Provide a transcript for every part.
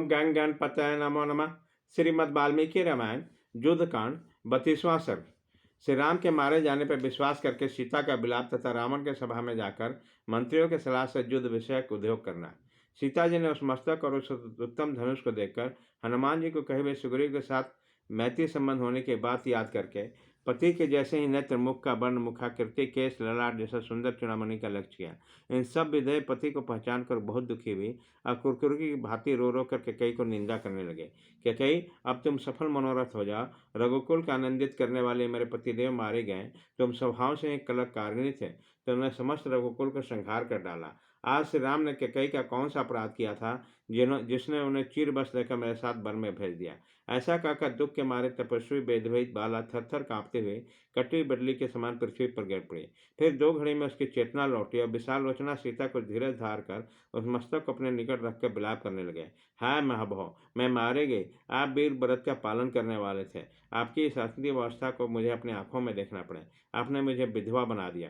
गंग गणपतये नमो नमः। श्रीमद् वाल्मीकि रामायण युद्धकांड 32वां सर्ग। श्री राम के मारे जाने पर विश्वास करके सीता का विलाप तथा रावण के सभा में जाकर मंत्रियों के सलाह से युद्ध विषयक उद्योग करना। सीता जी ने उस मस्तक और उस उत्तम धनुष को देखकर हनुमान जी को कहे हुए सुग्रीव के साथ मैत्री संबंध होने की बात याद करके पति के जैसे ही नेत्र, मुख का वर्ण, मुखाकृति, केश, ललाट जैसा सुंदर चूड़ामणि का लक्ष्य किया। इन सब विधेय पति को पहचान कर बहुत दुखी हुई और कुरकुरी की भांति रो रो कर कैकेयी को निंदा करने लगे। कैकेयी, अब तुम सफल मनोरथ हो जाओ। रघुकुल का आनंदित करने वाले मेरे पतिदेव मारे गए। तुम स्वभाव से एक कलंकारिणी थे, तुमने समस्त रघुकुल का संहार कर डाला। आज श्री राम ने कैकेयी का कौन सा अपराध किया था जिसने उन्हें चीर बस लेकर मेरे साथ वन में भेज दिया। ऐसा कहकर दुख के मारे तपस्वी वेदवहित बाला थर थर कांपते हुए कटी बदली के समान पृथ्वी पर गिर पड़ी। फिर 2 घड़ी में उसकी चेतना लौटी और विशाल लोचना सीता को धीरज धार कर उस मस्तक को अपने निकट रखकर विलाप करने लगे। हाय महाभव, मैं मारे गए। आप वीर व्रत का पालन करने वाले थे। आपकी इस असली अवस्था को मुझे अपनी आंखों में देखना पड़े। आपने मुझे विधवा बना दिया।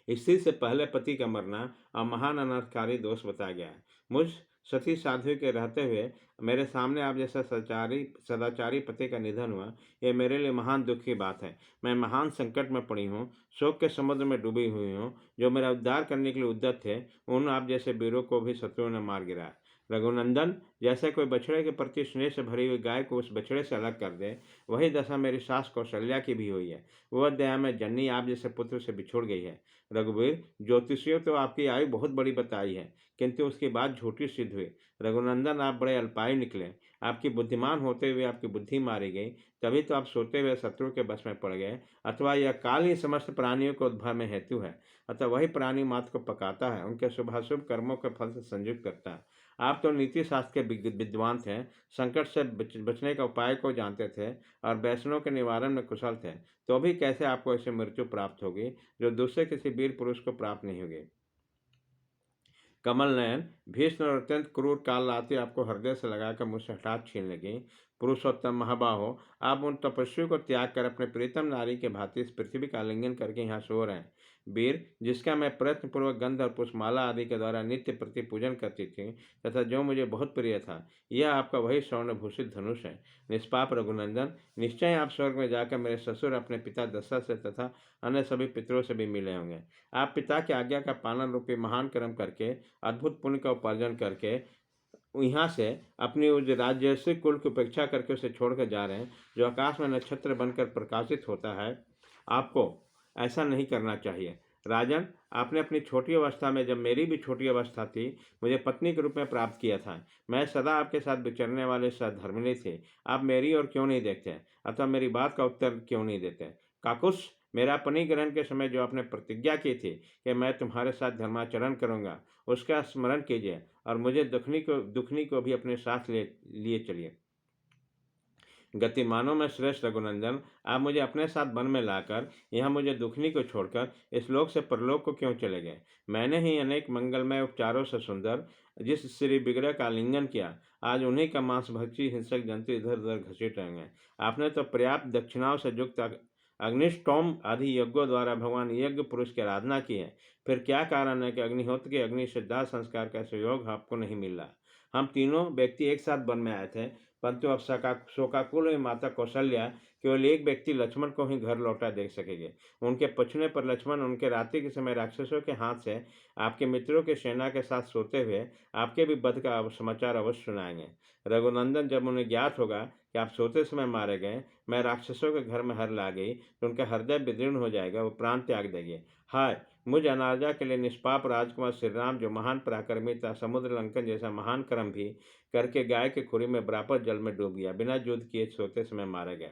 स्त्री से पहले पति का मरना और महान अनर्थकारी दोष बताया गया है। मुझ सती साध्वी के रहते हुए मेरे सामने आप जैसा सदाचारी पति का निधन हुआ, यह मेरे लिए महान दुख की बात है। मैं महान संकट में पड़ी हूँ, शोक के समुद्र में डूबी हुई हूँ। जो मेरा उद्धार करने के लिए उद्यत थे, उन आप जैसे वीरों को भी शत्रुओं ने मार गिराया। रघुनंदन, जैसे कोई बछड़े के प्रति स्नेह से भरी हुई गाय को उस बछड़े से अलग कर दे, वही दशा मेरी सास कौशल्या की भी हुई है। वह दया में जननी आप जैसे पुत्र से बिछुड़ गई है। रघुवीर, ज्योतिषियों तो आपकी आयु बहुत बड़ी बताई है, किंतु उसकी बात झूठी सिद्ध हुई। रघुनंदन, आप बड़े अल्पायु निकले। आपकी बुद्धिमान होते हुए आपकी बुद्धि मारी गई, तभी तो आप सोते हुए शत्रु के बस में पड़ गए। अथवा यह काल ही समस्त प्राणियों को उद्भव में हेतु है। अतः वही प्राणी मात्र को पकाता है, उनके शुभाशुभ कर्मों के फल से संयुक्त करता है। आप तो नीति शास्त्र के विद्वान थे, संकट से बचने का उपाय को जानते थे और वैष्णव के निवारण में कुशल थे, तो भी कैसे आपको ऐसी मृत्यु प्राप्त होगी जो दूसरे किसी वीर पुरुष को प्राप्त नहीं होगी। कमल नयन, भीष्म और अत्यंत क्रूर काल आते आपको हृदय से लगाकर मुझसे हठात छीन लगी। पुरुषोत्तम महाबाहो, आप उन तपस्वी को त्याग कर अपने प्रीतम नारी के भांति इस पृथ्वी का आलिंगन करके यहाँ सो रहे हैं। वीर, जिसका मैं प्रयत्नपूर्वक गंध और पुष्पमाला आदि के द्वारा नित्य प्रति पूजन करती थी तथा जो मुझे बहुत प्रिय था, यह आपका वही स्वर्णभूषित धनुष है। निष्पाप रघुनंदन, निश्चय आप स्वर्ग में जाकर मेरे ससुर अपने पिता दशरथ से तथा अन्य सभी पितरों से भी मिले होंगे। आप पिता की आज्ञा का पालन रूपी महान कर्म करके, अद्भुत पुण्य का उपार्जन करके यहाँ से अपनी उस राजर्षि कुल की उपेक्षा करके उसे छोड़कर जा रहे हैं, जो आकाश में नक्षत्र बनकर प्रकाशित होता है। आपको ऐसा नहीं करना चाहिए। राजन, आपने अपनी छोटी अवस्था में, जब मेरी भी छोटी अवस्था थी, मुझे पत्नी के रूप में प्राप्त किया था। मैं सदा आपके साथ विचरने वाले सद्धर्मिणी थे। आप मेरी ओर क्यों नहीं देखते, अथवा मेरी बात का उत्तर क्यों नहीं देते? काकुश, मेरा पनी ग्रहण के समय जो आपने प्रतिज्ञा की थी कि मैं तुम्हारे साथ धर्माचरण करूंगा, उसका स्मरण कीजिए और मुझे दुखनी को भी अपने साथ लिए चलिए। गतिमानों में श्रेष्ठ रघुनंदन, आप मुझे अपने साथ वन में लाकर यहाँ मुझे दुखनी को छोड़कर इस लोक से परलोक को क्यों चले गए? मैंने ही अनेक मंगलमय उपचारों से सुंदर जिस श्री विग्रह का आलिंगन किया, आज उन्हीं का मांस भक्षी हिंसक जंतु इधर उधर घसीट रहेंगे। आपने तो पर्याप्त दक्षिणाओं से युक्त अग्निष्टोम आदि यज्ञों द्वारा भगवान यज्ञ पुरुष की आराधना की है। फिर क्या कारण है कि अग्निहोत्र के अग्नि से दाह संस्कार का सहयोग आपको नहीं मिल रहा? हम तीनों व्यक्ति एक साथ वन में आए थे, परंतु अब शोकाकुल हुई माता कौशल्या केवल एक व्यक्ति लक्ष्मण को ही घर लौटा देख सकेंगे। उनके पछुने पर लक्ष्मण उनके रात्रि के समय राक्षसों के हाथ से आपके मित्रों के सेना के साथ सोते हुए आपके भी वध का समाचार अवश्य सुनाएंगे। रघुनंदन, जब उन्हें ज्ञात होगा कि आप सोते समय मारे गए, मैं राक्षसों के घर में हर ला गई, तो उनका हृदय विदीर्ण हो जाएगा, वो प्राण त्याग देंगे। हाय, मुझ अनार्जा के लिए निष्पाप राजकुमार श्री राम, जो महान पराक्रमी था, समुद्र लंकन जैसा महान कर्म भी करके गाय के खुरी में बराबर जल में डूब गया, बिना युद्ध किए सोते समय मारे गए।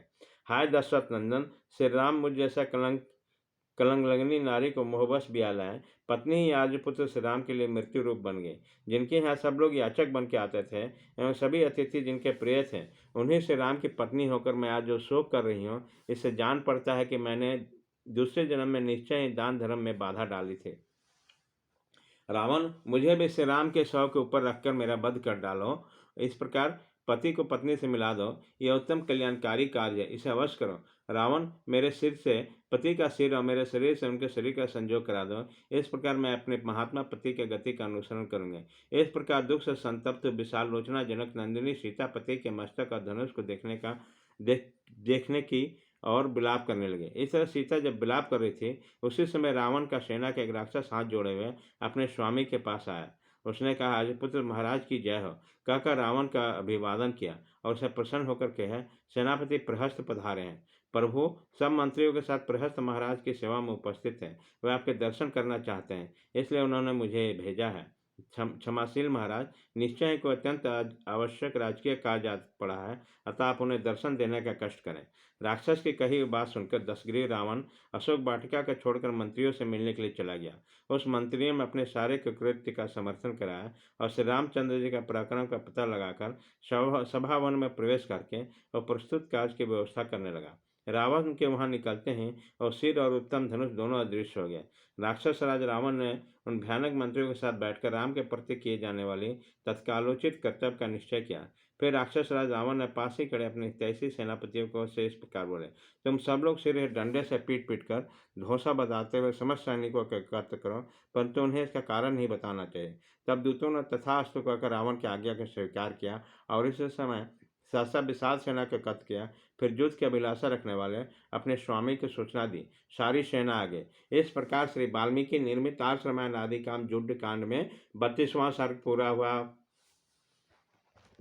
हाय दशरथ नंदन, श्री राम मुझ जैसा कलंगलग्नी नारी को मोहबस बिया लाए। पत्नी ही आज पुत्र श्री राम के लिए मृत्यु रूप बन गई। जिनके यहाँ सब लोग याचक बन के आते थे एवं सभी अतिथि जिनके प्रिय थे, उन्हीं श्री राम की पत्नी होकर मैं आज जो शोक कर रही हूँ, इससे जान पड़ता है कि मैंने दूसरे जन्म में निश्चय ही दान धर्म में बाधा डाली थी। रावण, मुझे भी श्री राम के शव के ऊपर रखकर मेरा वध कर डालो। इस प्रकार पति को पत्नी से मिला दो। यह उत्तम कल्याणकारी कार्य है, इसे अवश्य करो। रावण, मेरे सिर से पति का सिर और मेरे शरीर से उनके शरीर का संजोग करा दो। इस प्रकार मैं अपने महात्मा पति के गति का अनुसरण करूंगा। इस प्रकार दुख से संतप्त विशाल लोचना जनक नंदिनी सीता पति के मस्तक और धनुष को देखने की और विलाप करने लगे। इस तरह सीता जब विलाप कर रही थी, उसी समय रावण का सेना का एक राक्षस हाथ जोड़े हुए अपने स्वामी के पास आया। उसने कहा, राजपुत्र महाराज की जय हो कहकर रावण का अभिवादन किया और उसे प्रसन्न होकर कहा, सेनापति प्रहस्त पधारे हैं। प्रभु, सब मंत्रियों के साथ प्रहस्त महाराज की सेवा में उपस्थित हैं। वे आपके दर्शन करना चाहते हैं, इसलिए उन्होंने मुझे भेजा है। क्षमाशील महाराज, निश्चय ही कोई अत्यंत आवश्यक राजकीय कार्य आ पड़ा है, अतः आप उन्हें दर्शन देने का कष्ट करें। राक्षस की कही हुई बात सुनकर दशग्रीव रावण अशोक वाटिका को छोड़कर मंत्रियों से मिलने के लिए चला गया। उस मंत्रियों में अपने सारे कृत्य का समर्थन कराया और श्री रामचंद्र जी का पराक्रम का पता लगाकर सभावन में प्रवेश करके और प्रस्तुत कार्य की व्यवस्था करने लगा। रावण के वहां निकलते हैं और सिर और उत्तम धनुष दोनों अदृश्य हो गए। राक्षस राज रावण ने उन भयानक मंत्रियों के साथ बैठकर राम के प्रति किए जाने वाली तत्कालोचित कर्तव्य का निश्चय किया। फिर राक्षस राज रावण ने पास ही खड़े अपने हितैषी सेनापतियों को से इस प्रकार बोले, तुम सब लोग सिर डंडे से पीट पीट कर धोसा बताते हुए समस्त सैनिकों को एकत्र करो, परंतु उन्हें इसका कारण नहीं बताना चाहिए। तब दूतों ने तथास्तु कहकर रावण की आज्ञा को स्वीकार किया और इस समय सहसा विशाल सेना के कथ किया। फिर युद्ध की अभिलाषा रखने वाले अपने स्वामी को सूचना दी, सारी सेना आगे। इस प्रकार श्री वाल्मीकि निर्मित आर्ष रामायण आदि काम युद्ध कांड में 32वां सर्ग पूरा हुआ।